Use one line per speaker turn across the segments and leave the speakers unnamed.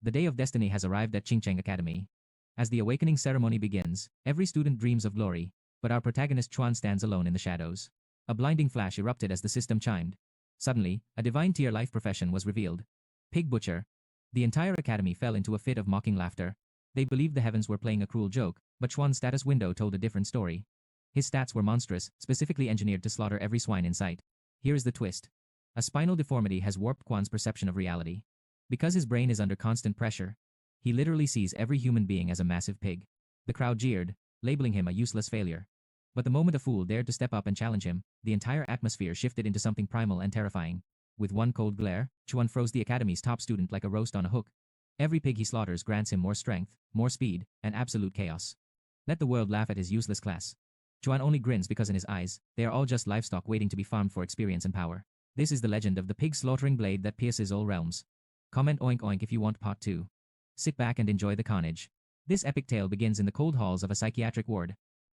The day of destiny has arrived at Ching Chang Academy. As the awakening ceremony begins, every student dreams of glory, but our protagonist Chuan stands alone in the shadows. A blinding flash erupted as the system chimed. Suddenly, a divine tier life profession was revealed. Pig butcher. The entire academy fell into a fit of mocking laughter. They believed the heavens were playing a cruel joke, but Chuan's status window told a different story. His stats were monstrous, specifically engineered to slaughter every swine in sight. Here is the twist. A spinal deformity has warped Chuan's perception of reality. Because his brain is under constant pressure, he literally sees every human being as a massive pig. The crowd jeered, labeling him a useless failure. But the moment a fool dared to step up and challenge him, the entire atmosphere shifted into something primal and terrifying. With one cold glare, Chuan froze the academy's top student like a roast on a hook. Every pig he slaughters grants him more strength, more speed, and absolute chaos. Let the world laugh at his useless class. Chuan only grins because in his eyes, they are all just livestock waiting to be farmed for experience and power. This is the legend of the pig slaughtering blade that pierces all realms. Comment oink oink if you want part 2. Sit back and enjoy the carnage. This epic tale begins in the cold halls of a psychiatric ward.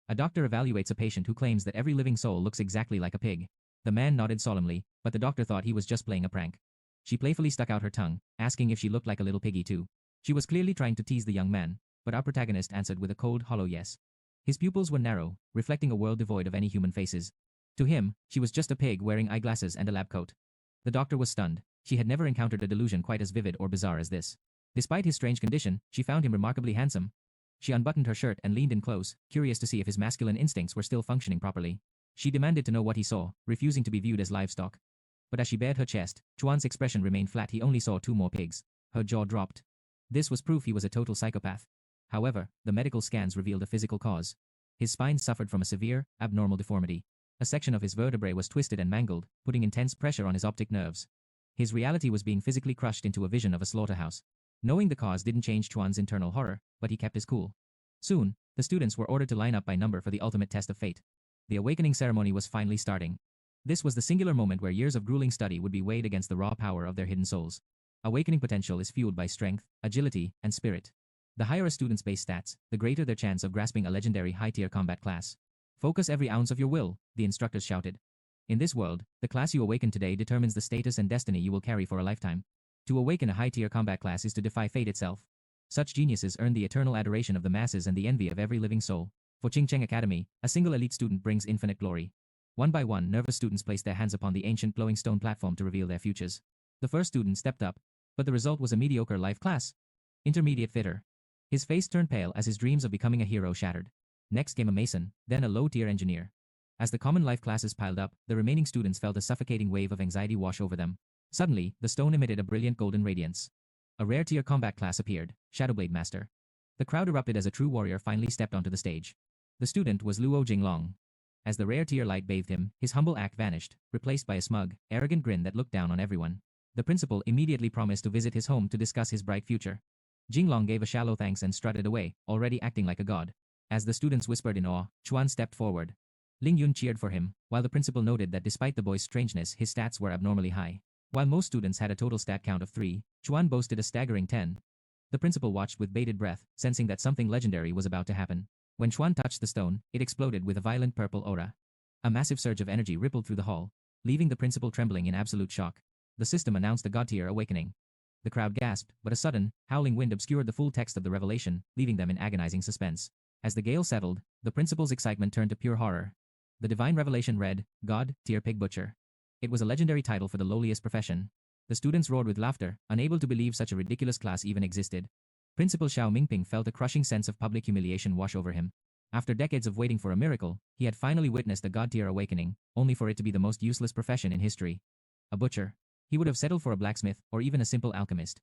A doctor evaluates a patient who claims that every living soul looks exactly like a pig. The man nodded solemnly, but the doctor thought he was just playing a prank. She playfully stuck out her tongue, asking if she looked like a little piggy too. She was clearly trying to tease the young man, but our protagonist answered with a cold, hollow yes. His pupils were narrow, reflecting a world devoid of any human faces. To him, she was just a pig wearing eyeglasses and a lab coat. The doctor was stunned. She had never encountered a delusion quite as vivid or bizarre as this. Despite his strange condition, she found him remarkably handsome. She unbuttoned her shirt and leaned in close, curious to see if his masculine instincts were still functioning properly. She demanded to know what he saw, refusing to be viewed as livestock. But as she bared her chest, Chuan's expression remained flat. He only saw 2 more pigs. Her jaw dropped. This was proof he was a total psychopath. However, the medical scans revealed a physical cause. His spine suffered from a severe, abnormal deformity. A section of his vertebrae was twisted and mangled, putting intense pressure on his optic nerves. His reality was being physically crushed into a vision of a slaughterhouse. Knowing the cause didn't change Chuan's internal horror, but he kept his cool. Soon, the students were ordered to line up by number for the ultimate test of fate. The awakening ceremony was finally starting. This was the singular moment where years of grueling study would be weighed against the raw power of their hidden souls. Awakening potential is fueled by strength, agility, and spirit. The higher a student's base stats, the greater their chance of grasping a legendary high-tier combat class. Focus every ounce of your will, the instructors shouted. In this world, the class you awaken today determines the status and destiny you will carry for a lifetime. To awaken a high-tier combat class is to defy fate itself. Such geniuses earn the eternal adoration of the masses and the envy of every living soul. For Ching Chang Academy, a single elite student brings infinite glory. One by one, nervous students placed their hands upon the ancient glowing stone platform to reveal their futures. The first student stepped up, but the result was a mediocre life class. Intermediate fitter. His face turned pale as his dreams of becoming a hero shattered. Next came a mason, then a low-tier engineer. As the common life classes piled up, the remaining students felt a suffocating wave of anxiety wash over them. Suddenly, the stone emitted a brilliant golden radiance. A rare tier combat class appeared, Shadowblade Master. The crowd erupted as a true warrior finally stepped onto the stage. The student was Leo Jinglong. As the rare tier light bathed him, his humble act vanished, replaced by a smug, arrogant grin that looked down on everyone. The principal immediately promised to visit his home to discuss his bright future. Jinglong gave a shallow thanks and strutted away, already acting like a god. As the students whispered in awe, Chuan stepped forward. Ling Yun cheered for him, while the principal noted that despite the boy's strangeness, his stats were abnormally high. While most students had a total stat count of 3, Chuan boasted a staggering 10. The principal watched with bated breath, sensing that something legendary was about to happen. When Chuan touched the stone, it exploded with a violent purple aura. A massive surge of energy rippled through the hall, leaving the principal trembling in absolute shock. The system announced a god-tier awakening. The crowd gasped, but a sudden, howling wind obscured the full text of the revelation, leaving them in agonizing suspense. As the gale settled, the principal's excitement turned to pure horror. The divine revelation read, God-tier pig butcher. It was a legendary title for the lowliest profession. The students roared with laughter, unable to believe such a ridiculous class even existed. Principal Xiao Mingping felt a crushing sense of public humiliation wash over him. After decades of waiting for a miracle, he had finally witnessed a god-tier awakening, only for it to be the most useless profession in history. A butcher. He would have settled for a blacksmith, or even a simple alchemist.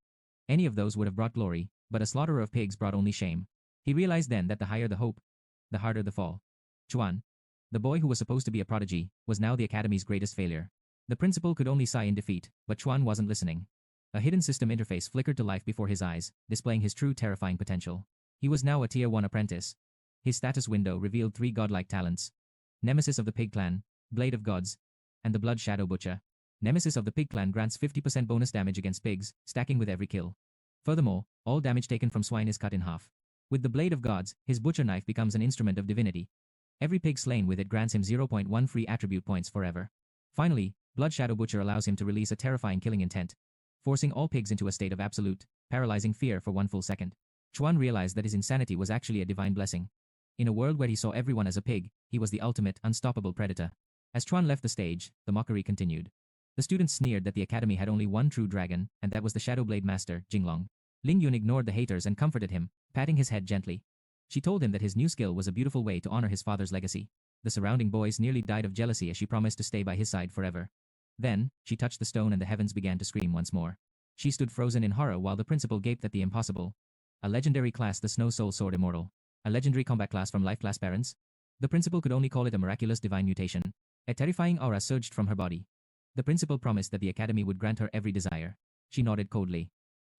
Any of those would have brought glory, but a slaughterer of pigs brought only shame. He realized then that the higher the hope, the harder the fall. Chuan, the boy who was supposed to be a prodigy, was now the academy's greatest failure. The principal could only sigh in defeat, but Chuan wasn't listening. A hidden system interface flickered to life before his eyes, displaying his true terrifying potential. He was now a Tier 1 apprentice. His status window revealed 3 godlike talents. Nemesis of the Pig Clan, Blade of Gods, and the Blood Shadow Butcher. Nemesis of the Pig Clan grants 50% bonus damage against pigs, stacking with every kill. Furthermore, all damage taken from swine is cut in half. With the Blade of Gods, his butcher knife becomes an instrument of divinity. Every pig slain with it grants him 0.1 free attribute points forever. Finally, Blood Shadow Butcher allows him to release a terrifying killing intent, forcing all pigs into a state of absolute paralyzing fear for one full second. Chuan realized that his insanity was actually a divine blessing. In a world where he saw everyone as a pig, he was the ultimate, unstoppable predator. As Chuan left the stage, the mockery continued. The students sneered that the academy had only one true dragon, and that was the Shadow Blade Master, Jinglong. Ling Yun ignored the haters and comforted him, patting his head gently. She told him that his new skill was a beautiful way to honor his father's legacy. The surrounding boys nearly died of jealousy as she promised to stay by his side forever. Then, she touched the stone and the heavens began to scream once more. She stood frozen in horror while the principal gaped at the impossible. A legendary class, the Snow Soul Sword Immortal. A legendary combat class from Life Class Parents? The principal could only call it a miraculous divine mutation. A terrifying aura surged from her body. The principal promised that the academy would grant her every desire. She nodded coldly.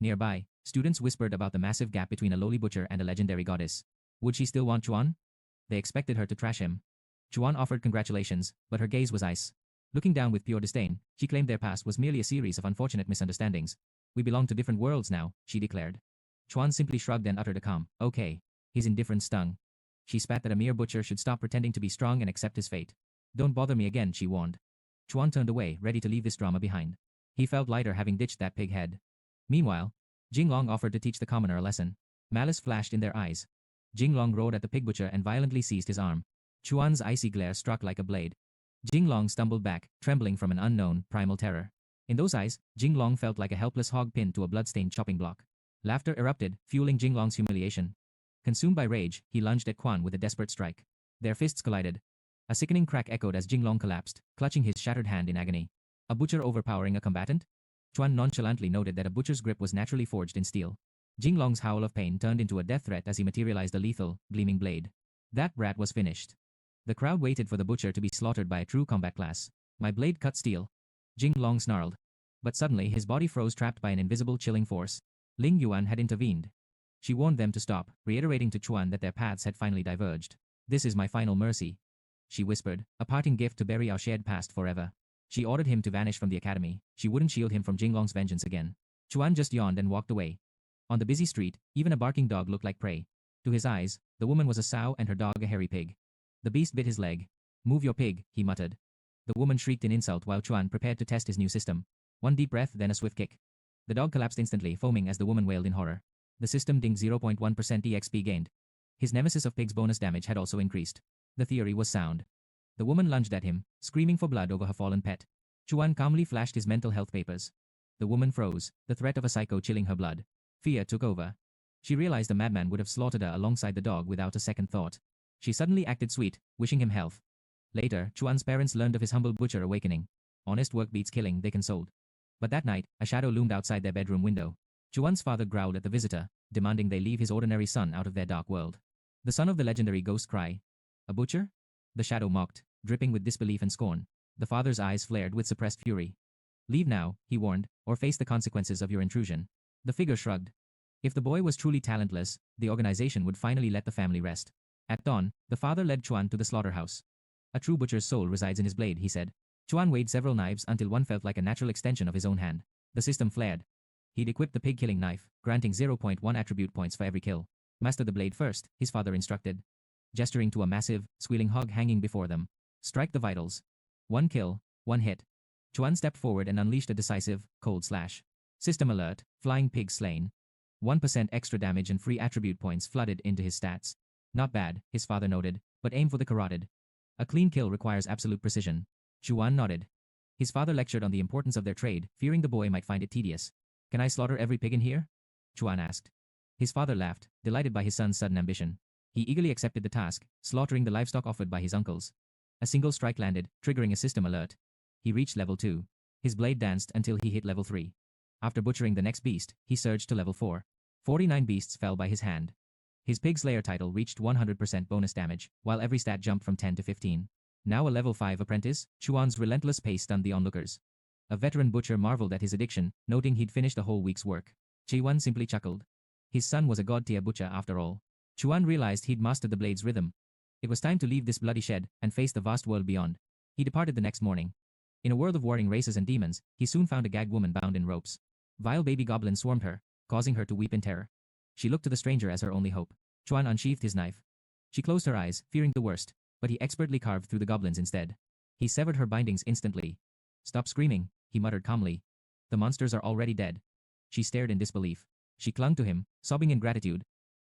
Nearby, students whispered about the massive gap between a lowly butcher and a legendary goddess. Would she still want Chuan? They expected her to trash him. Chuan offered congratulations, but her gaze was ice. Looking down with pure disdain, she claimed their past was merely a series of unfortunate misunderstandings. We belong to different worlds now, she declared. Chuan simply shrugged and uttered a calm, okay. His indifference stung. She spat that a mere butcher should stop pretending to be strong and accept his fate. Don't bother me again, she warned. Chuan turned away, ready to leave this drama behind. He felt lighter having ditched that pig head. Meanwhile, Jinglong offered to teach the commoner a lesson. Malice flashed in their eyes. Jinglong roared at the pig butcher and violently seized his arm. Chuan's icy glare struck like a blade. Jinglong stumbled back, trembling from an unknown, primal terror. In those eyes, Jinglong felt like a helpless hog pinned to a blood-stained chopping block. Laughter erupted, fueling Jinglong's humiliation. Consumed by rage, he lunged at Quan with a desperate strike. Their fists collided. A sickening crack echoed as Jinglong collapsed, clutching his shattered hand in agony. A butcher overpowering a combatant? Chuan nonchalantly noted that a butcher's grip was naturally forged in steel. Jinglong's howl of pain turned into a death threat as he materialized a lethal, gleaming blade. That brat was finished. The crowd waited for the butcher to be slaughtered by a true combat class. My blade cut steel. Jinglong snarled. But suddenly his body froze, trapped by an invisible chilling force. Ling Yuan had intervened. She warned them to stop, reiterating to Chuan that their paths had finally diverged. This is my final mercy, she whispered, a parting gift to bury our shared past forever. She ordered him to vanish from the academy. She wouldn't shield him from Jinglong's vengeance again. Chuan just yawned and walked away. On the busy street, even a barking dog looked like prey. To his eyes, the woman was a sow and her dog a hairy pig. The beast bit his leg. Move your pig, he muttered. The woman shrieked in insult while Chuan prepared to test his new system. One deep breath, then a swift kick. The dog collapsed instantly, foaming as the woman wailed in horror. The system dinged 0.1% EXP gained. His nemesis of pig's bonus damage had also increased. The theory was sound. The woman lunged at him, screaming for blood over her fallen pet. Chuan calmly flashed his mental health papers. The woman froze, the threat of a psycho chilling her blood. Fear took over. She realized the madman would have slaughtered her alongside the dog without a second thought. She suddenly acted sweet, wishing him health. Later, Chuan's parents learned of his humble butcher awakening. Honest work beats killing, they consoled. But that night, a shadow loomed outside their bedroom window. Chuan's father growled at the visitor, demanding they leave his ordinary son out of their dark world. The son of the legendary ghost cry. A butcher? The shadow mocked, dripping with disbelief and scorn. The father's eyes flared with suppressed fury. Leave now, he warned, or face the consequences of your intrusion. The figure shrugged. If the boy was truly talentless, the organization would finally let the family rest. At dawn, the father led Chuan to the slaughterhouse. A true butcher's soul resides in his blade, he said. Chuan weighed several knives until one felt like a natural extension of his own hand. The system flared. He'd equipped the pig-killing knife, granting 0.1 attribute points for every kill. Master the blade first, his father instructed. Gesturing to a massive, squealing hog hanging before them. Strike the vitals. One kill, one hit. Chuan stepped forward and unleashed a decisive, cold slash. System alert, flying pig slain. 1% extra damage and free attribute points flooded into his stats. Not bad, his father noted, but aim for the carotid. A clean kill requires absolute precision. Chuan nodded. His father lectured on the importance of their trade, fearing the boy might find it tedious. Can I slaughter every pig in here? Chuan asked. His father laughed, delighted by his son's sudden ambition. He eagerly accepted the task, slaughtering the livestock offered by his uncles. A single strike landed, triggering a system alert. He reached level 2. His blade danced until he hit level 3. After butchering the next beast, he surged to level 4. 49 beasts fell by his hand. His Pig Slayer title reached 100% bonus damage, while every stat jumped from 10 to 15. Now a level 5 apprentice, Chuan's relentless pace stunned the onlookers. A veteran butcher marveled at his addiction, noting he'd finished a whole week's work. Chuan simply chuckled. His son was a god-tier butcher after all. Chuan realized he'd mastered the blade's rhythm. It was time to leave this bloody shed and face the vast world beyond. He departed the next morning. In a world of warring races and demons, he soon found a gagged woman bound in ropes. Vile baby goblins swarmed her, causing her to weep in terror. She looked to the stranger as her only hope. Chuan unsheathed his knife. She closed her eyes, fearing the worst, but he expertly carved through the goblins instead. He severed her bindings instantly. Stop screaming, he muttered calmly. The monsters are already dead. She stared in disbelief. She clung to him, sobbing in gratitude.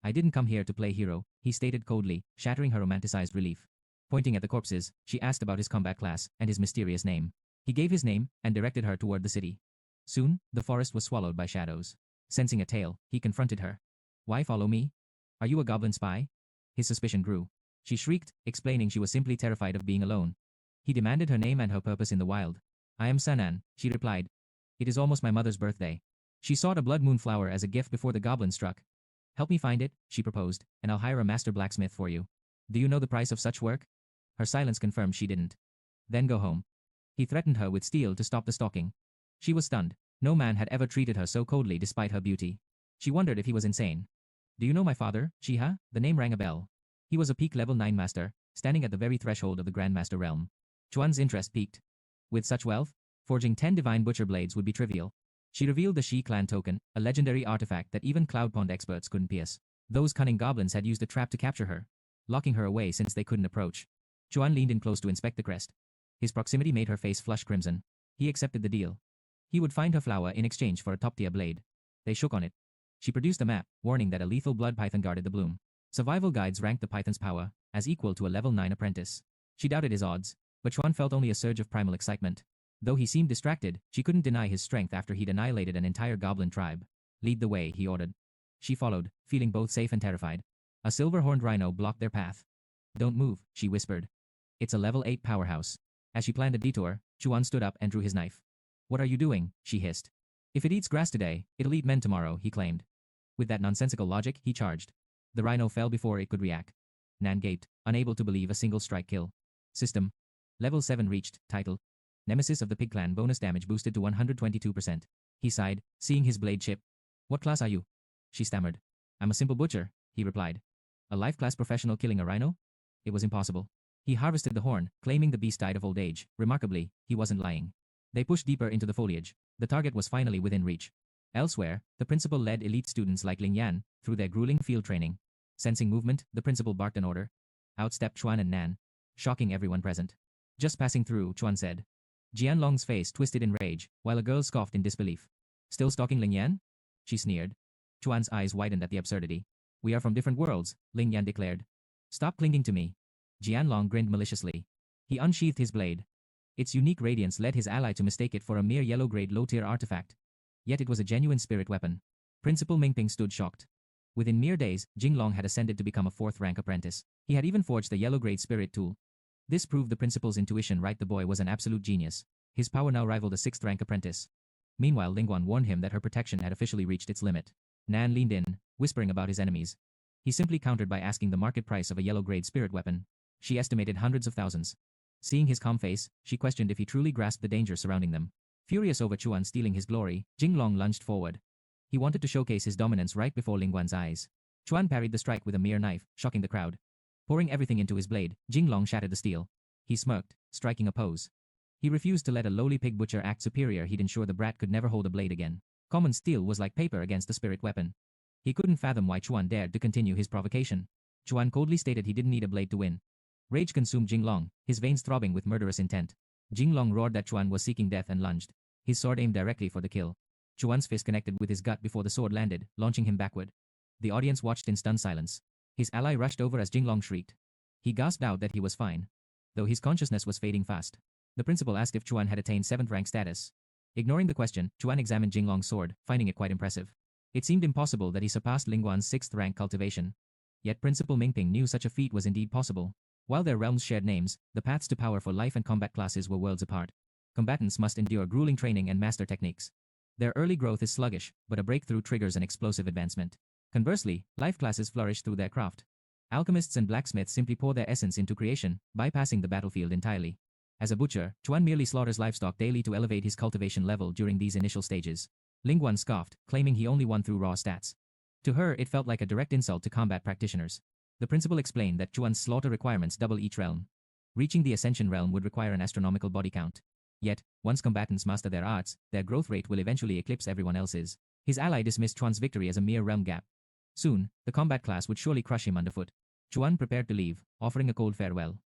I didn't come here to play hero, he stated coldly, shattering her romanticized relief. Pointing at the corpses, she asked about his combat class and his mysterious name. He gave his name and directed her toward the city. Soon, the forest was swallowed by shadows. Sensing a tail, he confronted her. Why follow me? Are you a goblin spy? His suspicion grew. She shrieked, explaining she was simply terrified of being alone. He demanded her name and her purpose in the wild. I am Sanan, she replied. It is almost my mother's birthday. She sought a blood moon flower as a gift before the goblin struck. Help me find it, she proposed, and I'll hire a master blacksmith for you. Do you know the price of such work? Her silence confirmed she didn't. Then go home. He threatened her with steel to stop the stalking. She was stunned. No man had ever treated her so coldly despite her beauty. She wondered if he was insane. Do you know my father, Shiha? The name rang a bell. He was a peak level 9 master, standing at the very threshold of the Grandmaster realm. Chuan's interest peaked. With such wealth, forging 10 divine butcher blades would be trivial. She revealed the Shi clan token, a legendary artifact that even Cloudpond experts couldn't pierce. Those cunning goblins had used a trap to capture her, locking her away since they couldn't approach. Chuan leaned in close to inspect the crest. His proximity made her face flush crimson. He accepted the deal. He would find her flower in exchange for a top-tier blade. They shook on it. She produced a map, warning that a lethal blood python guarded the bloom. Survival guides ranked the python's power as equal to a level 9 apprentice. She doubted his odds, but Chuan felt only a surge of primal excitement. Though he seemed distracted, she couldn't deny his strength after he'd annihilated an entire goblin tribe. Lead the way, he ordered. She followed, feeling both safe and terrified. A silverhorned rhino blocked their path. Don't move, she whispered. It's a level 8 powerhouse. As she planned a detour, Chuan stood up and drew his knife. What are you doing? She hissed. If it eats grass today, it'll eat men tomorrow, he claimed. With that nonsensical logic, he charged. The rhino fell before it could react. Nan gaped, unable to believe a single strike kill. System. Level 7 reached. Title. Nemesis of the Pig Clan, bonus damage boosted to 122%. He sighed, seeing his blade chip. What class are you? She stammered. I'm a simple butcher, he replied. A life class professional killing a rhino? It was impossible. He harvested the horn, claiming the beast died of old age. Remarkably, he wasn't lying. They pushed deeper into the foliage. The target was finally within reach. Elsewhere, the principal led elite students like Ling Yan through their grueling field training. Sensing movement, the principal barked an order. Out stepped Chuan and Nan, shocking everyone present. Just passing through, Chuan said. Jianlong's face twisted in rage, while a girl scoffed in disbelief. Still stalking Ling Yan? She sneered. Chuan's eyes widened at the absurdity. We are from different worlds, Ling Yan declared. Stop clinging to me. Jianlong grinned maliciously. He unsheathed his blade. Its unique radiance led his ally to mistake it for a mere yellow-grade low-tier artifact. Yet it was a genuine spirit weapon. Principal Mingping stood shocked. Within mere days, Jinglong had ascended to become a 4th-rank apprentice. He had even forged the yellow-grade spirit tool. This proved the principal's intuition right. The boy was an absolute genius. His power now rivaled a 6th-rank apprentice. Meanwhile, Lingguan warned him that her protection had officially reached its limit. Nan leaned in, whispering about his enemies. He simply countered by asking the market price of a yellow-grade spirit weapon. She estimated hundreds of thousands. Seeing his calm face, she questioned if he truly grasped the danger surrounding them. Furious over Chuan stealing his glory, Jinglong lunged forward. He wanted to showcase his dominance right before Lingguan's eyes. Chuan parried the strike with a mere knife, shocking the crowd. Pouring everything into his blade, Jinglong shattered the steel. He smirked, striking a pose. He refused to let a lowly pig butcher act superior. He'd ensure the brat could never hold a blade again. Common steel was like paper against the spirit weapon. He couldn't fathom why Chuan dared to continue his provocation. Chuan coldly stated he didn't need a blade to win. Rage consumed Jinglong, his veins throbbing with murderous intent. Jinglong roared that Chuan was seeking death and lunged. His sword aimed directly for the kill. Chuan's fist connected with his gut before the sword landed, launching him backward. The audience watched in stunned silence. His ally rushed over as Jinglong shrieked. He gasped out that he was fine, though his consciousness was fading fast. The principal asked if Chuan had attained 7th rank status. Ignoring the question, Chuan examined Jinglong's sword, finding it quite impressive. It seemed impossible that he surpassed Lingguan's 6th rank cultivation. Yet Principal Mingping knew such a feat was indeed possible. While their realms shared names, the paths to power for life and combat classes were worlds apart. Combatants must endure grueling training and master techniques. Their early growth is sluggish, but a breakthrough triggers an explosive advancement. Conversely, life classes flourish through their craft. Alchemists and blacksmiths simply pour their essence into creation, bypassing the battlefield entirely. As a butcher, Chuan merely slaughters livestock daily to elevate his cultivation level during these initial stages. Lingguan scoffed, claiming he only won through raw stats. To her, it felt like a direct insult to combat practitioners. The principal explained that Chuan's slaughter requirements double each realm. Reaching the Ascension realm would require an astronomical body count. Yet, once combatants master their arts, their growth rate will eventually eclipse everyone else's. His ally dismissed Chuan's victory as a mere realm gap. Soon, the combat class would surely crush him underfoot. Chuan prepared to leave, offering a cold farewell.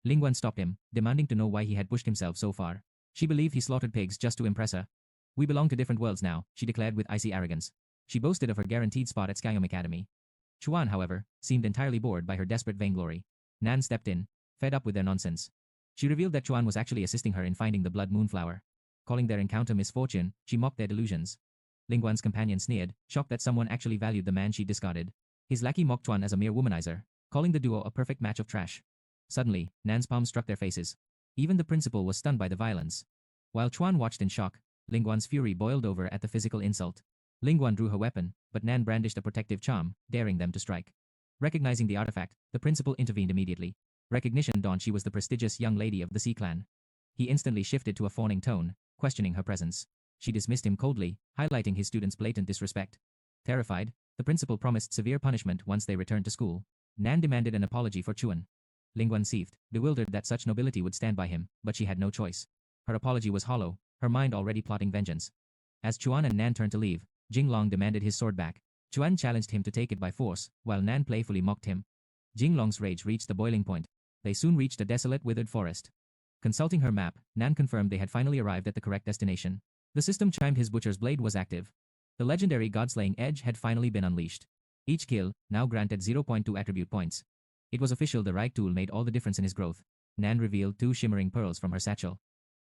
Lingguan stopped him, demanding to know why he had pushed himself so far. She believed he slaughtered pigs just to impress her. We belong to different worlds now, she declared with icy arrogance. She boasted of her guaranteed spot at Skyom Academy. Chuan, however, seemed entirely bored by her desperate vainglory. Nan stepped in, fed up with their nonsense. She revealed that Chuan was actually assisting her in finding the blood moonflower. Calling their encounter misfortune, she mocked their delusions. Lingguan's companion sneered, shocked that someone actually valued the man she discarded. His lackey mocked Chuan as a mere womanizer, calling the duo a perfect match of trash. Suddenly, Nan's palm struck their faces. Even the principal was stunned by the violence. While Chuan watched in shock, Lingguan's fury boiled over at the physical insult. Lingguan drew her weapon, but Nan brandished a protective charm, daring them to strike. Recognizing the artifact, the principal intervened immediately. Recognition dawned she was the prestigious young lady of the Sea Clan. He instantly shifted to a fawning tone, questioning her presence. She dismissed him coldly, highlighting his students' blatant disrespect. Terrified, the principal promised severe punishment once they returned to school. Nan demanded an apology for Chuan. Lingguan seethed, bewildered that such nobility would stand by him, but she had no choice. Her apology was hollow, her mind already plotting vengeance. As Chuan and Nan turned to leave, Jinglong demanded his sword back. Chuan challenged him to take it by force, while Nan playfully mocked him. Jinglong's rage reached the boiling point. They soon reached a desolate, withered forest. Consulting her map, Nan confirmed they had finally arrived at the correct destination. The system chimed his butcher's blade was active. The legendary god-slaying edge had finally been unleashed. Each kill now granted 0.2 attribute points. It was official, the right tool made all the difference in his growth. Nan revealed 2 shimmering pearls from her satchel.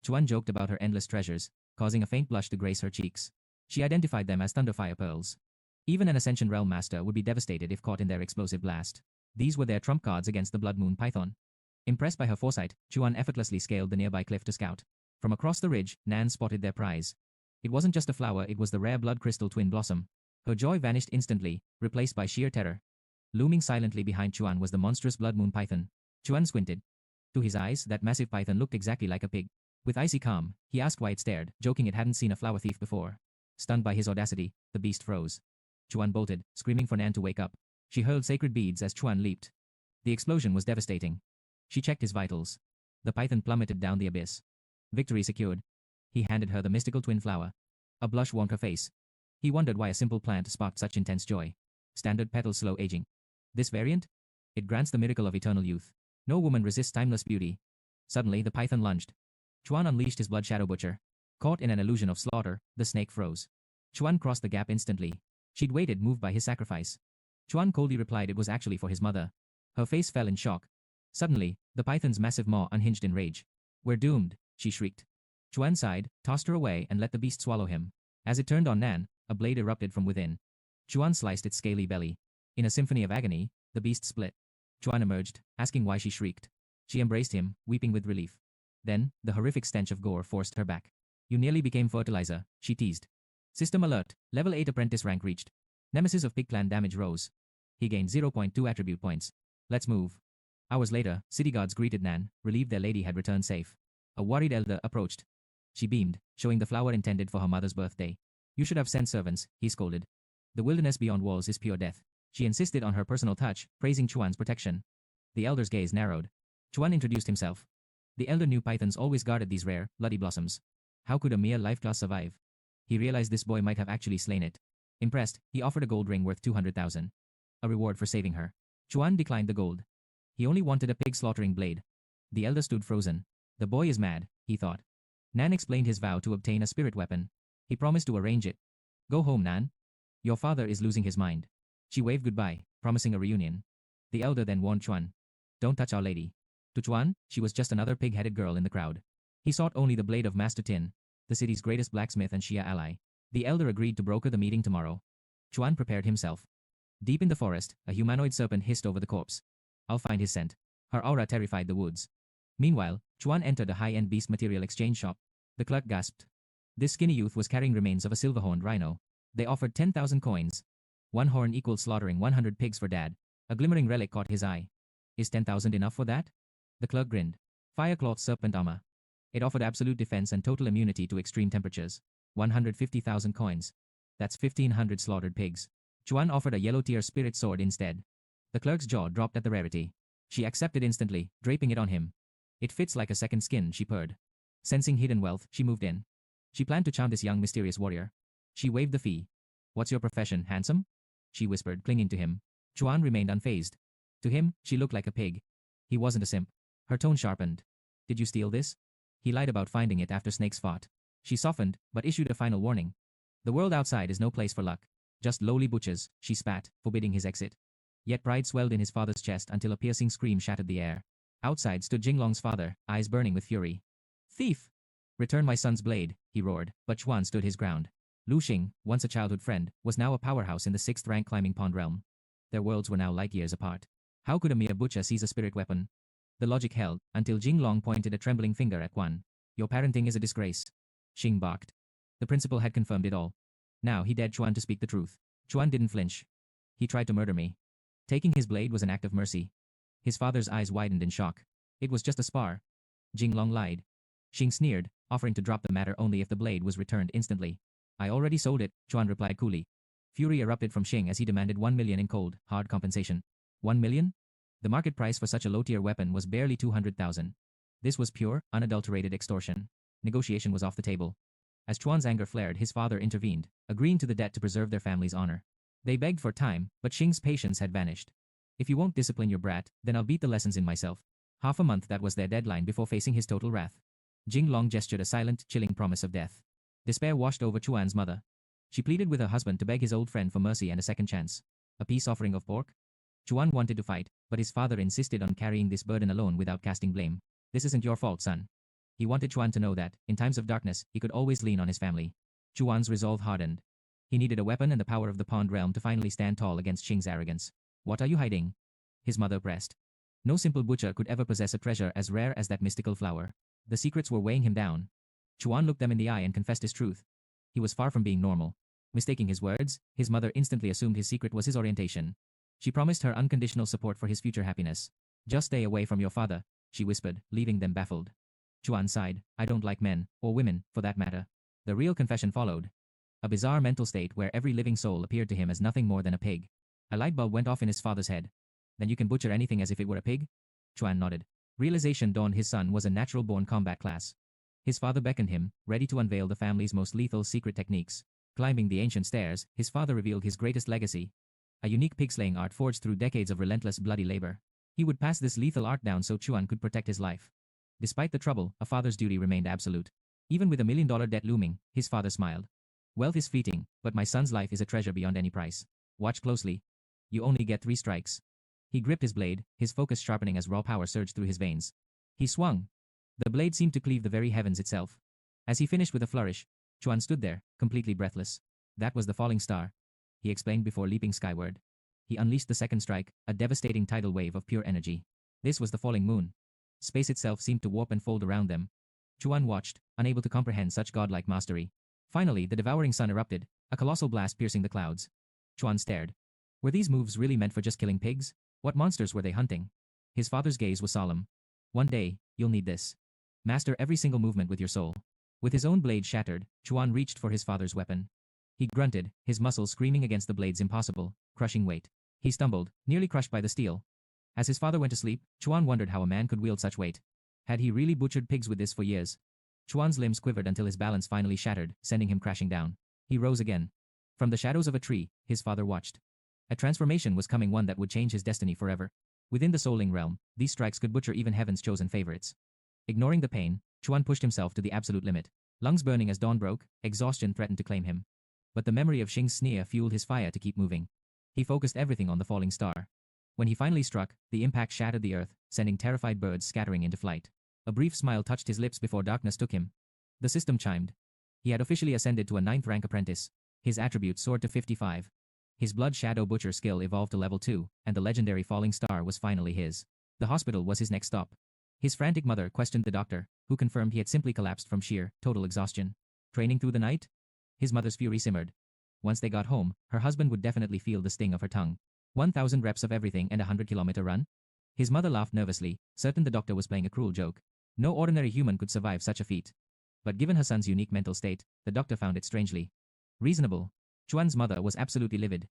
Chuan joked about her endless treasures, causing a faint blush to grace her cheeks. She identified them as Thunderfire pearls. Even an Ascension Realm Master would be devastated if caught in their explosive blast. These were their trump cards against the Blood Moon Python. Impressed by her foresight, Chuan effortlessly scaled the nearby cliff to scout. From across the ridge, Nan spotted their prize. It wasn't just a flower, it was the rare blood crystal twin blossom. Her joy vanished instantly, replaced by sheer terror. Looming silently behind Chuan was the monstrous Blood Moon Python. Chuan squinted. To his eyes, that massive python looked exactly like a pig. With icy calm, he asked why it stared, joking it hadn't seen a flower thief before. Stunned by his audacity, the beast froze. Chuan bolted, screaming for Nan to wake up. She hurled sacred beads as Chuan leaped. The explosion was devastating. She checked his vitals. The python plummeted down the abyss. Victory secured. He handed her the mystical twin flower. A blush warmed her face. He wondered why a simple plant sparked such intense joy. Standard petals slow aging. This variant? It grants the miracle of eternal youth. No woman resists timeless beauty. Suddenly, the python lunged. Chuan unleashed his blood shadow butcher. Caught in an illusion of slaughter, the snake froze. Chuan crossed the gap instantly. She'd waited, moved by his sacrifice. Chuan coldly replied it was actually for his mother. Her face fell in shock. Suddenly, the python's massive maw unhinged in rage. We're doomed, she shrieked. Chuan sighed, tossed her away and let the beast swallow him. As it turned on Nan, a blade erupted from within. Chuan sliced its scaly belly. In a symphony of agony, the beast split. Chuan emerged, asking why she shrieked. She embraced him, weeping with relief. Then, the horrific stench of gore forced her back. You nearly became fertilizer, she teased. System alert, level 8 apprentice rank reached. Nemesis of Pig Clan damage rose. He gained 0.2 attribute points. Let's move. Hours later, city guards greeted Nan, relieved their lady had returned safe. A worried elder approached. She beamed, showing the flower intended for her mother's birthday. You should have sent servants, he scolded. The wilderness beyond walls is pure death. She insisted on her personal touch, praising Chuan's protection. The elder's gaze narrowed. Chuan introduced himself. The elder knew pythons always guarded these rare, bloody blossoms. How could a mere life class survive? He realized this boy might have actually slain it. Impressed, he offered a gold ring worth 200,000. A reward for saving her. Chuan declined the gold. He only wanted a pig slaughtering blade. The elder stood frozen. The boy is mad, he thought. Nan explained his vow to obtain a spirit weapon. He promised to arrange it. Go home, Nan. Your father is losing his mind. She waved goodbye, promising a reunion. The elder then warned Chuan. Don't touch Our Lady. To Chuan, she was just another pig-headed girl in the crowd. He sought only the blade of Master Tin, the city's greatest blacksmith and Shia ally. The elder agreed to broker the meeting tomorrow. Chuan prepared himself. Deep in the forest, a humanoid serpent hissed over the corpse. I'll find his scent. Her aura terrified the woods. Meanwhile, Chuan entered a high-end beast material exchange shop. The clerk gasped. This skinny youth was carrying remains of a silverhorned rhino. They offered 10,000 coins. One horn equaled slaughtering 100 pigs for Dad. A glimmering relic caught his eye. Is 10,000 enough for that? The clerk grinned. Firecloth serpent armor. It offered absolute defense and total immunity to extreme temperatures. 150,000 coins. That's 1,500 slaughtered pigs. Chuan offered a yellow tier spirit sword instead. The clerk's jaw dropped at the rarity. She accepted instantly, draping it on him. It fits like a second skin, she purred. Sensing hidden wealth, she moved in. She planned to charm this young mysterious warrior. She waived the fee. What's your profession, handsome? She whispered, clinging to him. Chuan remained unfazed. To him, she looked like a pig. He wasn't a simp. Her tone sharpened. Did you steal this? He lied about finding it after snakes fought. She softened, but issued a final warning. The world outside is no place for luck. Just lowly butchers, she spat, forbidding his exit. Yet pride swelled in his father's chest until a piercing scream shattered the air. Outside stood Jinglong's father, eyes burning with fury. Thief! Return my son's blade, he roared, but Chuan stood his ground. Lu Xing, once a childhood friend, was now a powerhouse in the 6th rank climbing pond realm. Their worlds were now light years apart. How could a mere butcher seize a spirit weapon? The logic held, until Jinglong pointed a trembling finger at Quan. Your parenting is a disgrace. Xing barked. The principal had confirmed it all. Now he dared Chuan to speak the truth. Chuan didn't flinch. He tried to murder me. Taking his blade was an act of mercy. His father's eyes widened in shock. It was just a spar. Jinglong lied. Xing sneered, offering to drop the matter only if the blade was returned instantly. I already sold it, Chuan replied coolly. Fury erupted from Xing as he demanded 1 million in cold, hard compensation. 1 million? The market price for such a low-tier weapon was barely 200,000. This was pure, unadulterated extortion. Negotiation was off the table. As Chuan's anger flared, his father intervened, agreeing to the debt to preserve their family's honor. They begged for time, but Xing's patience had vanished. If you won't discipline your brat, then I'll beat the lessons in myself. Half a month, that was their deadline before facing his total wrath. Jinglong gestured a silent, chilling promise of death. Despair washed over Chuan's mother. She pleaded with her husband to beg his old friend for mercy and a second chance. A peace offering of pork? Chuan wanted to fight, but his father insisted on carrying this burden alone without casting blame. This isn't your fault, son. He wanted Chuan to know that, in times of darkness, he could always lean on his family. Chuan's resolve hardened. He needed a weapon and the power of the pond realm to finally stand tall against Xing's arrogance. What are you hiding? His mother pressed. No simple butcher could ever possess a treasure as rare as that mystical flower. The secrets were weighing him down. Chuan looked them in the eye and confessed his truth. He was far from being normal. Mistaking his words, his mother instantly assumed his secret was his orientation. She promised her unconditional support for his future happiness. Just stay away from your father, she whispered, leaving them baffled. Chuan sighed. I don't like men, or women, for that matter. The real confession followed. A bizarre mental state where every living soul appeared to him as nothing more than a pig. A light bulb went off in his father's head. Then you can butcher anything as if it were a pig? Chuan nodded. Realization dawned his son was a natural-born combat class. His father beckoned him, ready to unveil the family's most lethal secret techniques. Climbing the ancient stairs, his father revealed his greatest legacy. A unique pig-slaying art forged through decades of relentless bloody labor. He would pass this lethal art down so Chuan could protect his life. Despite the trouble, a father's duty remained absolute. Even with $1 million debt looming, his father smiled. Wealth is fleeting, but my son's life is a treasure beyond any price. Watch closely. You only get 3 strikes. He gripped his blade, his focus sharpening as raw power surged through his veins. He swung. The blade seemed to cleave the very heavens itself. As he finished with a flourish, Chuan stood there, completely breathless. That was the falling star, he explained before leaping skyward. He unleashed the second strike, a devastating tidal wave of pure energy. This was the falling moon. Space itself seemed to warp and fold around them. Chuan watched, unable to comprehend such godlike mastery. Finally, the devouring sun erupted, a colossal blast piercing the clouds. Chuan stared. Were these moves really meant for just killing pigs? What monsters were they hunting? His father's gaze was solemn. One day, you'll need this. Master every single movement with your soul. With his own blade shattered, Chuan reached for his father's weapon. He grunted, his muscles screaming against the blade's impossible, crushing weight. He stumbled, nearly crushed by the steel. As his father went to sleep, Chuan wondered how a man could wield such weight. Had he really butchered pigs with this for years? Chuan's limbs quivered until his balance finally shattered, sending him crashing down. He rose again. From the shadows of a tree, his father watched. A transformation was coming, one that would change his destiny forever. Within the Soul Ling realm, these strikes could butcher even heaven's chosen favorites. Ignoring the pain, Chuan pushed himself to the absolute limit. Lungs burning as dawn broke, exhaustion threatened to claim him. But the memory of Xing's sneer fueled his fire to keep moving. He focused everything on the falling star. When he finally struck, the impact shattered the earth, sending terrified birds scattering into flight. A brief smile touched his lips before darkness took him. The system chimed. He had officially ascended to a 9th rank apprentice. His attributes soared to 55. His blood shadow butcher skill evolved to level 2, and the legendary falling star was finally his. The hospital was his next stop. His frantic mother questioned the doctor, who confirmed he had simply collapsed from sheer, total exhaustion. Training through the night? His mother's fury simmered. Once they got home, her husband would definitely feel the sting of her tongue. 1,000 reps of everything and a 100-kilometer run? His mother laughed nervously, certain the doctor was playing a cruel joke. No ordinary human could survive such a feat. But given her son's unique mental state, the doctor found it strangely reasonable. Chuan's mother was absolutely livid.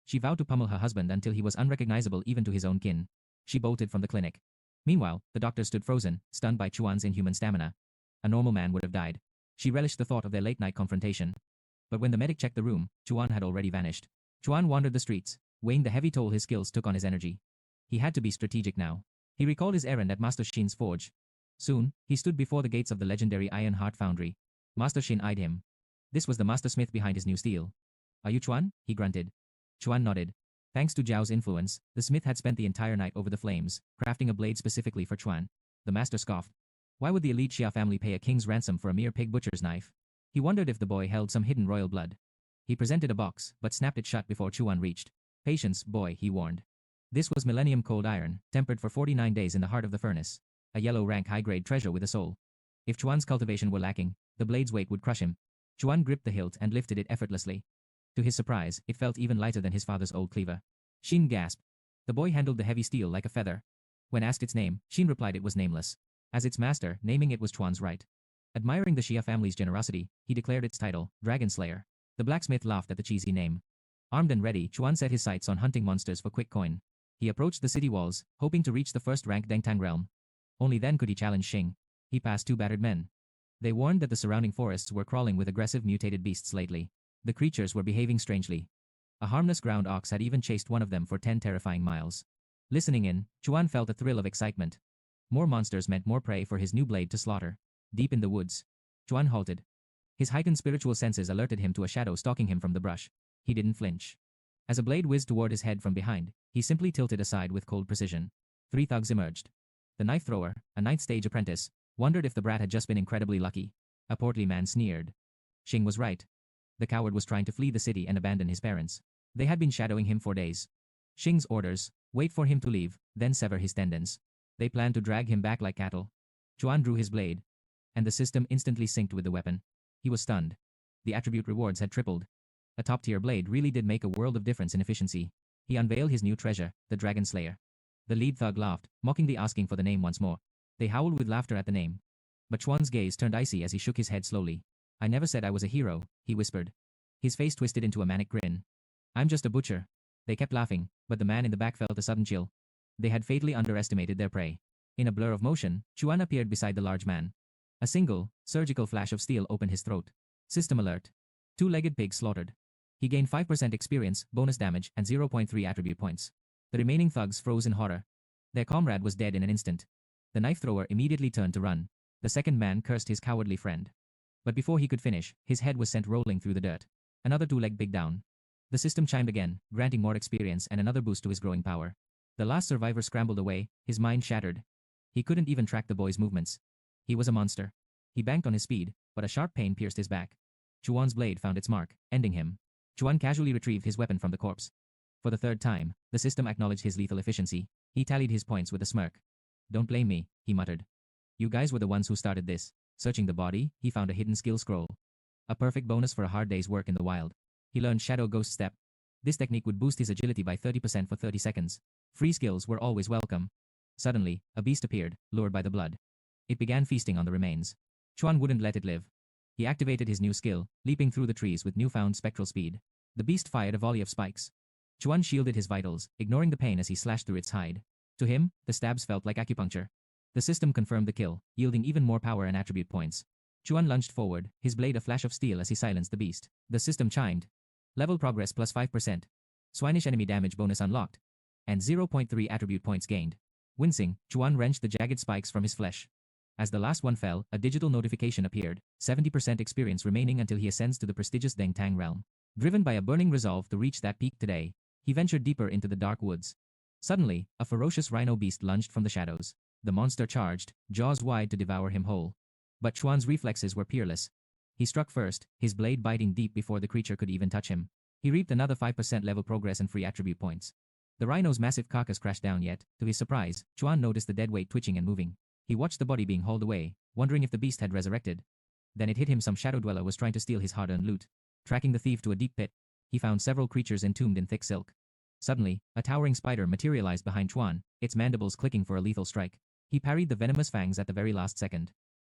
She vowed to pummel her husband until he was unrecognizable even to his own kin. She bolted from the clinic. Meanwhile, the doctor stood frozen, stunned by Chuan's inhuman stamina. A normal man would have died. She relished the thought of their late-night confrontation. But when the medic checked the room, Chuan had already vanished. Chuan wandered the streets, weighing the heavy toll his skills took on his energy. He had to be strategic now. He recalled his errand at Master Shin's forge. Soon, he stood before the gates of the legendary Iron Heart Foundry. Master Shin eyed him. This was the master smith behind his new steel. Are you Chuan? He grunted. Chuan nodded. Thanks to Zhao's influence, the smith had spent the entire night over the flames, crafting a blade specifically for Chuan. The master scoffed. Why would the elite Xia family pay a king's ransom for a mere pig butcher's knife? He wondered if the boy held some hidden royal blood. He presented a box, but snapped it shut before Chuan reached. Patience, boy, he warned. This was millennium cold iron, tempered for 49 days in the heart of the furnace. A yellow rank high-grade treasure with a soul. If Chuan's cultivation were lacking, the blade's weight would crush him. Chuan gripped the hilt and lifted it effortlessly. To his surprise, it felt even lighter than his father's old cleaver. Xin gasped. The boy handled the heavy steel like a feather. When asked its name, Xin replied it was nameless. As its master, naming it was Chuan's right. Admiring the Xia family's generosity, he declared its title, Dragon Slayer. The blacksmith laughed at the cheesy name. Armed and ready, Chuan set his sights on hunting monsters for quick coin. He approached the city walls, hoping to reach the first-rank Dengtang realm. Only then could he challenge Xing. He passed two battered men. They warned that the surrounding forests were crawling with aggressive mutated beasts lately. The creatures were behaving strangely. A harmless ground ox had even chased one of them for 10 terrifying miles. Listening in, Chuan felt a thrill of excitement. More monsters meant more prey for his new blade to slaughter. Deep in the woods, Chuan halted. His heightened spiritual senses alerted him to a shadow stalking him from the brush. He didn't flinch. As a blade whizzed toward his head from behind, he simply tilted aside with cold precision. 3 thugs emerged. The knife thrower, a ninth-stage apprentice, wondered if the brat had just been incredibly lucky. A portly man sneered. Xing was right. The coward was trying to flee the city and abandon his parents. They had been shadowing him for days. Xing's orders, wait for him to leave, then sever his tendons. They planned to drag him back like cattle. Chuan drew his blade, and the system instantly synced with the weapon. He was stunned. The attribute rewards had tripled. A top-tier blade really did make a world of difference in efficiency. He unveiled his new treasure, the Dragon Slayer. The lead thug laughed, mockingly asking for the name once more. They howled with laughter at the name. But Chuan's gaze turned icy as he shook his head slowly. I never said I was a hero, he whispered. His face twisted into a manic grin. I'm just a butcher. They kept laughing, but the man in the back felt a sudden chill. They had fatally underestimated their prey. In a blur of motion, Chuan appeared beside the large man. A single, surgical flash of steel opened his throat. System alert. 2-legged pig slaughtered. He gained 5% experience, bonus damage, and 0.3 attribute points. The remaining thugs froze in horror. Their comrade was dead in an instant. The knife thrower immediately turned to run. The second man cursed his cowardly friend. But before he could finish, his head was sent rolling through the dirt. Another 2-legged pig down. The system chimed again, granting more experience and another boost to his growing power. The last survivor scrambled away, his mind shattered. He couldn't even track the boy's movements. He was a monster. He banked on his speed, but a sharp pain pierced his back. Chuan's blade found its mark, ending him. Chuan casually retrieved his weapon from the corpse. For the third time, the system acknowledged his lethal efficiency. He tallied his points with a smirk. Don't blame me, he muttered. You guys were the ones who started this. Searching the body, he found a hidden skill scroll. A perfect bonus for a hard day's work in the wild. He learned Shadow Ghost Step. This technique would boost his agility by 30% for 30 seconds. Free skills were always welcome. Suddenly, a beast appeared, lured by the blood. It began feasting on the remains. Chuan wouldn't let it live. He activated his new skill, leaping through the trees with newfound spectral speed. The beast fired a volley of spikes. Chuan shielded his vitals, ignoring the pain as he slashed through its hide. To him, the stabs felt like acupuncture. The system confirmed the kill, yielding even more power and attribute points. Chuan lunged forward, his blade a flash of steel as he silenced the beast. The system chimed. Level progress plus 5%. Swinish enemy damage bonus unlocked. And 0.3 attribute points gained. Wincing, Chuan wrenched the jagged spikes from his flesh. As the last one fell, a digital notification appeared, 70% experience remaining until he ascends to the prestigious Dengtang realm. Driven by a burning resolve to reach that peak today, he ventured deeper into the dark woods. Suddenly, a ferocious rhino beast lunged from the shadows. The monster charged, jaws wide to devour him whole. But Chuan's reflexes were peerless. He struck first, his blade biting deep before the creature could even touch him. He reaped another 5% level progress and free attribute points. The rhino's massive carcass crashed down yet, to his surprise, Chuan noticed the dead weight twitching and moving. He watched the body being hauled away, wondering if the beast had resurrected. Then it hit him some shadow dweller was trying to steal his hard-earned loot. Tracking the thief to a deep pit, he found several creatures entombed in thick silk. Suddenly, a towering spider materialized behind Chuan, its mandibles clicking for a lethal strike. He parried the venomous fangs at the very last second.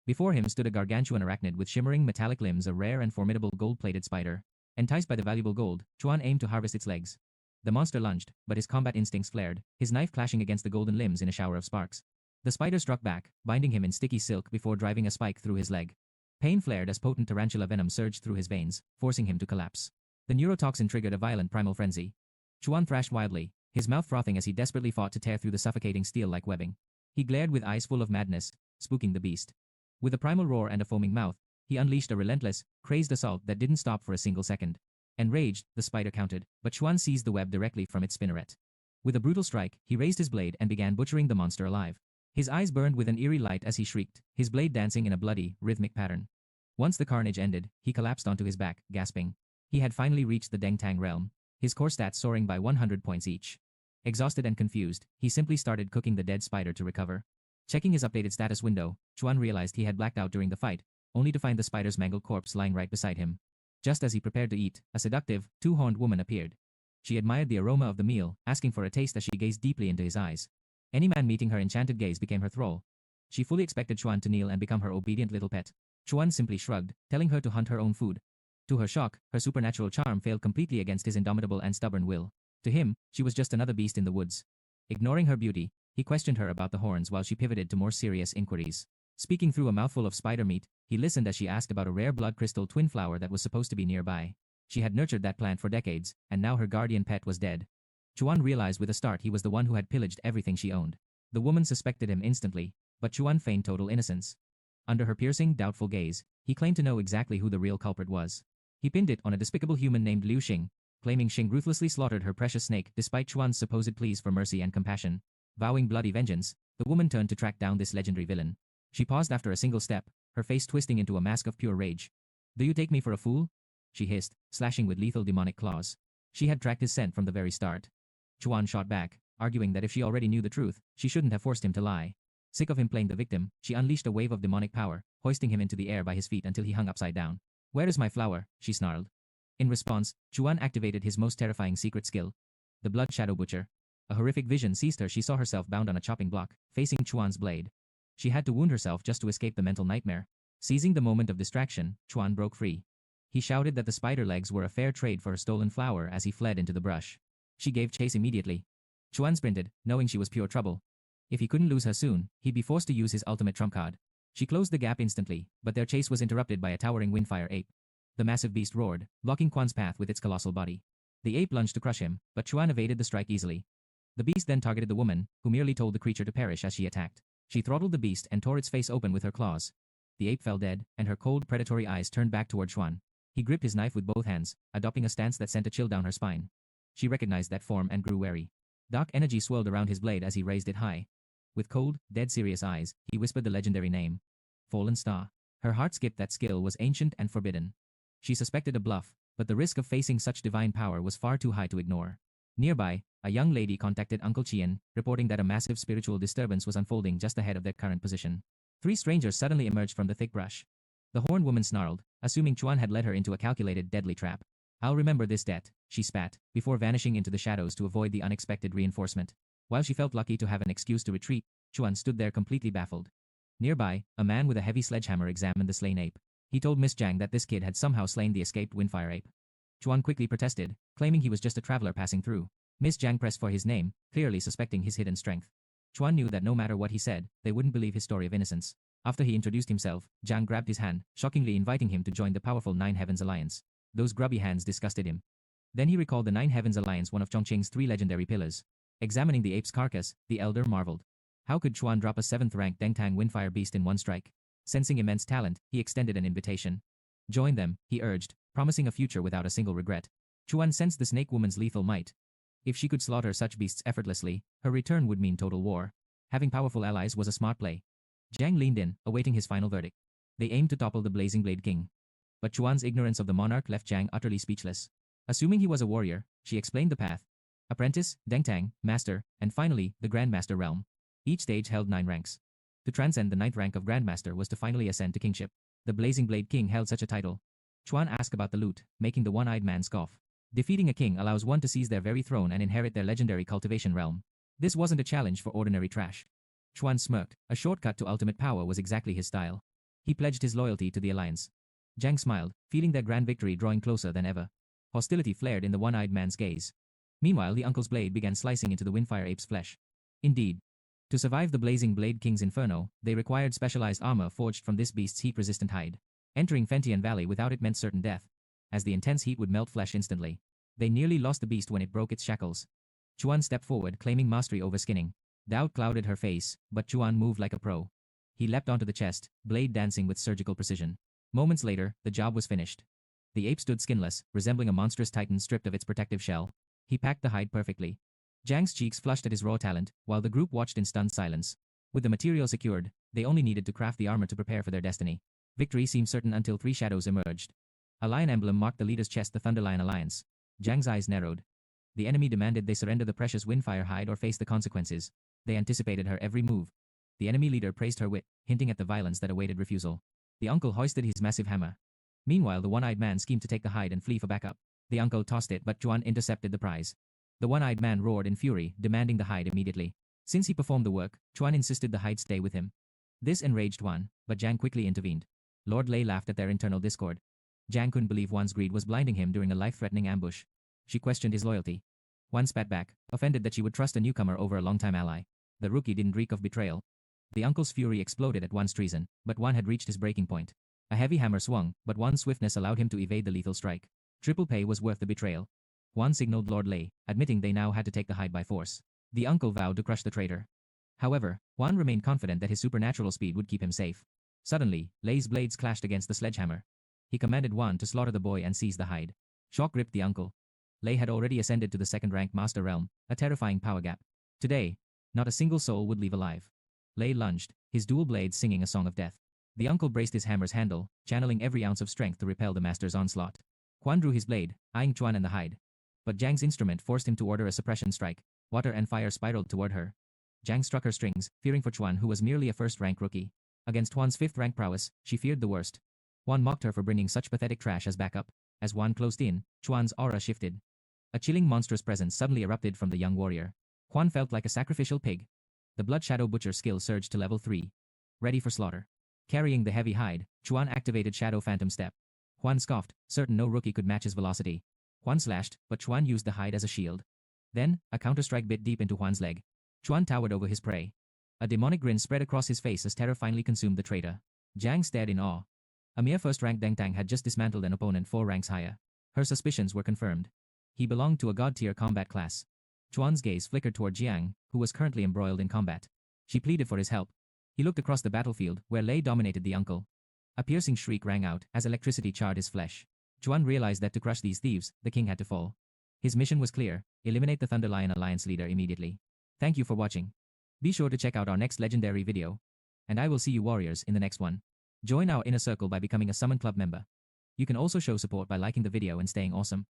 Before him stood a gargantuan arachnid with shimmering metallic limbs, a rare and formidable gold-plated spider. Enticed by the valuable gold, Chuan aimed to harvest its legs. The monster lunged, but his combat instincts flared, his knife clashing against the golden limbs in a shower of sparks. The spider struck back, binding him in sticky silk before driving a spike through his leg. Pain flared as potent tarantula venom surged through his veins, forcing him to collapse. The neurotoxin triggered a violent primal frenzy. Chuan thrashed wildly, his mouth frothing as he desperately fought to tear through the suffocating steel-like webbing. He glared with eyes full of madness, spooking the beast. With a primal roar and a foaming mouth, he unleashed a relentless, crazed assault that didn't stop for a single second. Enraged, the spider countered, but Chuan seized the web directly from its spinneret. With a brutal strike, he raised his blade and began butchering the monster alive. His eyes burned with an eerie light as he shrieked, his blade dancing in a bloody, rhythmic pattern. Once the carnage ended, he collapsed onto his back, gasping. He had finally reached the Dengtang realm, his core stats soaring by 100 points each. Exhausted and confused, he simply started cooking the dead spider to recover. Checking his updated status window, Chuan realized he had blacked out during the fight, only to find the spider's mangled corpse lying right beside him. Just as he prepared to eat, a seductive, two-horned woman appeared. She admired the aroma of the meal, asking for a taste as she gazed deeply into his eyes. Any man meeting her enchanted gaze became her thrall. She fully expected Chuan to kneel and become her obedient little pet. Chuan simply shrugged, telling her to hunt her own food. To her shock, her supernatural charm failed completely against his indomitable and stubborn will. To him, she was just another beast in the woods. Ignoring her beauty, he questioned her about the horns while she pivoted to more serious inquiries. Speaking through a mouthful of spider meat, he listened as she asked about a rare blood crystal twin flower that was supposed to be nearby. She had nurtured that plant for decades, and now her guardian pet was dead. Chuan realized with a start he was the one who had pillaged everything she owned. The woman suspected him instantly, but Chuan feigned total innocence. Under her piercing, doubtful gaze, he claimed to know exactly who the real culprit was. He pinned it on a despicable human named Liu Xing, claiming Xing ruthlessly slaughtered her precious snake despite Chuan's supposed pleas for mercy and compassion. Vowing bloody vengeance, the woman turned to track down this legendary villain. She paused after a single step, her face twisting into a mask of pure rage. "Do you take me for a fool?" she hissed, slashing with lethal demonic claws. She had tracked his scent from the very start. Chuan shot back, arguing that if she already knew the truth, she shouldn't have forced him to lie. Sick of him playing the victim, she unleashed a wave of demonic power, hoisting him into the air by his feet until he hung upside down. "Where is my flower?" she snarled. In response, Chuan activated his most terrifying secret skill, the Blood Shadow Butcher. A horrific vision seized her. She saw herself bound on a chopping block, facing Chuan's blade. She had to wound herself just to escape the mental nightmare. Seizing the moment of distraction, Chuan broke free. He shouted that the spider legs were a fair trade for her stolen flower as he fled into the brush. She gave chase immediately. Chuan sprinted, knowing she was pure trouble. If he couldn't lose her soon, he'd be forced to use his ultimate trump card. She closed the gap instantly, but their chase was interrupted by a towering windfire ape. The massive beast roared, blocking Chuan's path with its colossal body. The ape lunged to crush him, but Chuan evaded the strike easily. The beast then targeted the woman, who merely told the creature to perish as she attacked. She throttled the beast and tore its face open with her claws. The ape fell dead, and her cold, predatory eyes turned back toward Chuan. He gripped his knife with both hands, adopting a stance that sent a chill down her spine. She recognized that form and grew wary. Dark energy swirled around his blade as he raised it high. With cold, dead serious eyes, he whispered the legendary name. Fallen Star. Her heart skipped. That skill was ancient and forbidden. She suspected a bluff, but the risk of facing such divine power was far too high to ignore. Nearby, a young lady contacted Uncle Qian, reporting that a massive spiritual disturbance was unfolding just ahead of their current position. 3 strangers suddenly emerged from the thick brush. The horned woman snarled, assuming Chuan had led her into a calculated, deadly trap. "I'll remember this debt," she spat, before vanishing into the shadows to avoid the unexpected reinforcement. While she felt lucky to have an excuse to retreat, Chuan stood there completely baffled. Nearby, a man with a heavy sledgehammer examined the slain ape. He told Miss Jiang that this kid had somehow slain the escaped windfire ape. Chuan quickly protested, claiming he was just a traveler passing through. Miss Jiang pressed for his name, clearly suspecting his hidden strength. Chuan knew that no matter what he said, they wouldn't believe his story of innocence. After he introduced himself, Jiang grabbed his hand, shockingly inviting him to join the powerful Nine Heavens Alliance. Those grubby hands disgusted him. Then he recalled the Nine Heavens Alliance, one of Chongqing's 3 legendary pillars. Examining the ape's carcass, the elder marveled. How could Chuan drop a 7th-ranked Dengtang windfire beast in one strike? Sensing immense talent, he extended an invitation. "Join them," he urged, promising a future without a single regret. Chuan sensed the snake woman's lethal might. If she could slaughter such beasts effortlessly, her return would mean total war. Having powerful allies was a smart play. Jiang leaned in, awaiting his final verdict. They aimed to topple the Blazing Blade King. But Chuan's ignorance of the monarch left Jiang utterly speechless. Assuming he was a warrior, she explained the path. Apprentice, Dengtang, Master, and finally, the Grandmaster realm. Each stage held 9 ranks. To transcend the 9th rank of Grandmaster was to finally ascend to kingship. The Blazing Blade King held such a title. Chuan asked about the loot, making the one-eyed man scoff. Defeating a king allows one to seize their very throne and inherit their legendary cultivation realm. This wasn't a challenge for ordinary trash. Chuan smirked. A shortcut to ultimate power was exactly his style. He pledged his loyalty to the alliance. Jiang smiled, feeling their grand victory drawing closer than ever. Hostility flared in the one-eyed man's gaze. Meanwhile, the uncle's blade began slicing into the windfire ape's flesh. Indeed, to survive the Blazing Blade King's inferno, they required specialized armor forged from this beast's heat-resistant hide. Entering Fentian Valley without it meant certain death, as the intense heat would melt flesh instantly. They nearly lost the beast when it broke its shackles. Chuan stepped forward, claiming mastery over skinning. Doubt clouded her face, but Chuan moved like a pro. He leapt onto the chest, blade dancing with surgical precision. Moments later, the job was finished. The ape stood skinless, resembling a monstrous titan stripped of its protective shell. He packed the hide perfectly. Zhang's cheeks flushed at his raw talent, while the group watched in stunned silence. With the material secured, they only needed to craft the armor to prepare for their destiny. Victory seemed certain until three shadows emerged. A lion emblem marked the leader's chest, the Thunderlion Alliance. Zhang's eyes narrowed. The enemy demanded they surrender the precious windfire hide or face the consequences. They anticipated her every move. The enemy leader praised her wit, hinting at the violence that awaited refusal. The uncle hoisted his massive hammer. Meanwhile, the one-eyed man schemed to take the hide and flee for backup. The uncle tossed it, but Yuan intercepted the prize. The one-eyed man roared in fury, demanding the hide immediately. Since he performed the work, Chuan insisted the hide stay with him. This enraged Yuan, but Zhang quickly intervened. Lord Lei laughed at their internal discord. Zhang couldn't believe Yuan's greed was blinding him during a life-threatening ambush. She questioned his loyalty. Yuan spat back, offended that she would trust a newcomer over a longtime ally. The rookie didn't reek of betrayal. The uncle's fury exploded at Yuan's treason, but Yuan had reached his breaking point. A heavy hammer swung, but Yuan's swiftness allowed him to evade the lethal strike. Triple pay was worth the betrayal. Yuan signaled Lord Lei, admitting they now had to take the hide by force. The uncle vowed to crush the traitor. However, Yuan remained confident that his supernatural speed would keep him safe. Suddenly, Lei's blades clashed against the sledgehammer. He commanded Yuan to slaughter the boy and seize the hide. Shock gripped the uncle. Lei had already ascended to the second-rank master realm, a terrifying power gap. Today, not a single soul would leave alive. Lei lunged, his dual blades singing a song of death. The uncle braced his hammer's handle, channeling every ounce of strength to repel the master's onslaught. Quan drew his blade, eyeing Chuan and the hide. But Zhang's instrument forced him to order a suppression strike. Water and fire spiraled toward her. Zhang struck her strings, fearing for Chuan, who was merely a first-rank rookie. Against Juan's fifth-rank prowess, she feared the worst. Juan mocked her for bringing such pathetic trash as backup. As Juan closed in, Chuan's aura shifted. A chilling monstrous presence suddenly erupted from the young warrior. Juan felt like a sacrificial pig. The Blood Shadow Butcher skill surged to level 3. Ready for slaughter. Carrying the heavy hide, Chuan activated Shadow Phantom Step. Juan scoffed, certain no rookie could match his velocity. Juan slashed, but Chuan used the hide as a shield. Then, a counter-strike bit deep into Juan's leg. Chuan towered over his prey. A demonic grin spread across his face as terror finally consumed the traitor. Zhang stared in awe. A mere first-rank Deng Tang had just dismantled an opponent 4 ranks higher. Her suspicions were confirmed. He belonged to a god-tier combat class. Chuan's gaze flickered toward Jiang, who was currently embroiled in combat. She pleaded for his help. He looked across the battlefield, where Lei dominated the uncle. A piercing shriek rang out as electricity charred his flesh. Chuan realized that to crush these thieves, the king had to fall. His mission was clear: eliminate the Thunderlion Alliance leader immediately. Thank you for watching. Be sure to check out our next legendary video. And I will see you warriors in the next one. Join our inner circle by becoming a Summon Club member. You can also show support by liking the video and staying awesome.